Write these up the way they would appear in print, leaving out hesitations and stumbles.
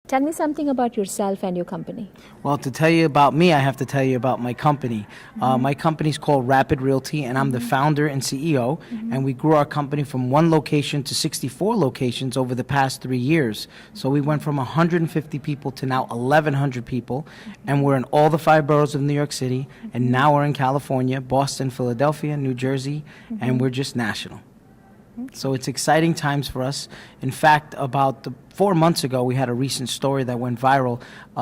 Tell me something about yourself and your company. Well, to tell you about me, I have to tell you about my company. My company's called Rapid Realty, and I'm the founder and CEO. And we grew our company from one location to 64 locations over the past 3 years. So we went from 150 people to now 1,100 people, and we're in all the 5 boroughs of New York City. And now we're in California, Boston, Philadelphia, New Jersey, and we're just national. So it's exciting times for us. In fact, about 4 months ago, we had a recent story that went viral.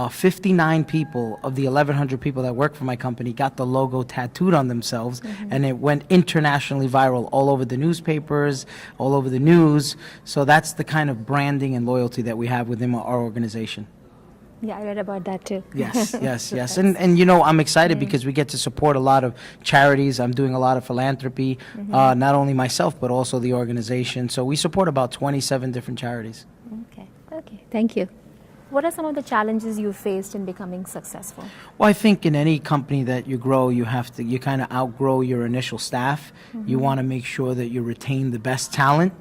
59 people of the 1,100 people that work for my company got the logo tattooed on themselves, and it went internationally viral all over the newspapers, all over the news. So that's the kind of branding and loyalty that we have within our organization. Yeah, I read about that too. Yes, yes, yes. And you know, I'm excited because we get to support a lot of charities. I'm doing a lot of philanthropy, not only myself, but also the organization. So we support about 27 different charities. Okay, okay, thank you. What are some of the challenges you faced in becoming successful? Well, I think in any company that you grow, you kind of outgrow your initial staff. You want to make sure that you retain the best talent.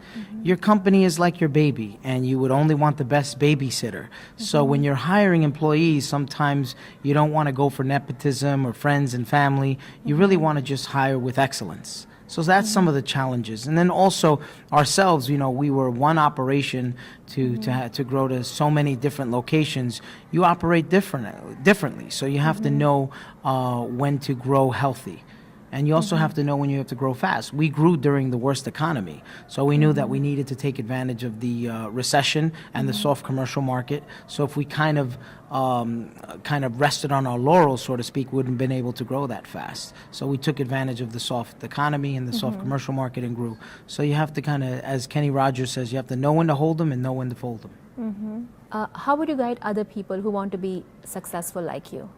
Your company is like your baby, and you would only want the best babysitter. So when you're hiring employees, sometimes you don't want to go for nepotism or friends and family. You really want to just hire with excellence. So that's some of the challenges. And then also ourselves, you know, we were one operation to grow to so many different locations. You operate differently. So you have to know when to grow healthy. And you also have to know when you have to grow fast. We grew during the worst economy, so we knew that we needed to take advantage of the recession and the soft commercial market. So if we kind of rested on our laurels, so to speak, we wouldn't have been able to grow that fast. So we took advantage of the soft economy and the soft commercial market and grew. So you have to kind of, as Kenny Rogers says, you have to know when to hold them and know when to fold them. How would you guide other people who want to be successful like you?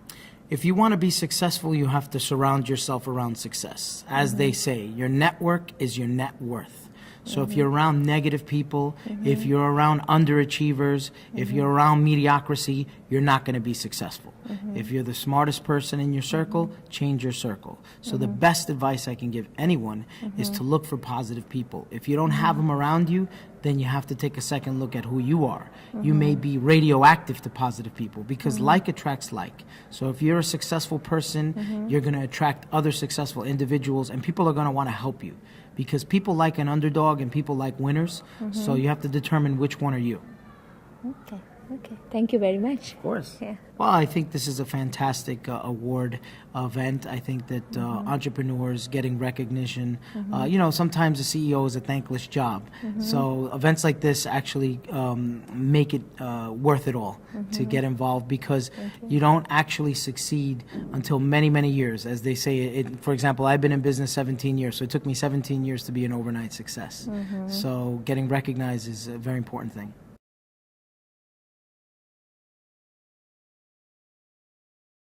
If you want to be successful, you have to surround yourself around success. As they say, your network is your net worth. So if you're around negative people, if you're around underachievers, if you're around mediocrity, you're not going to be successful. If you're the smartest person in your circle, change your circle. So the best advice I can give anyone is to look for positive people. If you don't have them around you, then you have to take a second look at who you are. You may be radioactive to positive people because like attracts like. So if you're a successful person, you're going to attract other successful individuals, and people are going to want to help you because people like an underdog and people like winners. So you have to determine which one are you. Okay, okay. Thank you very much. Of course. Yeah. Well, I think this is a fantastic award event. I think that entrepreneurs getting recognition, you know, sometimes the CEO is a thankless job. So events like this actually make it worth it all to get involved because you don't actually succeed until many, many years. As they say, for example, I've been in business 17 years, so it took me 17 years to be an overnight success. So getting recognized is a very important thing.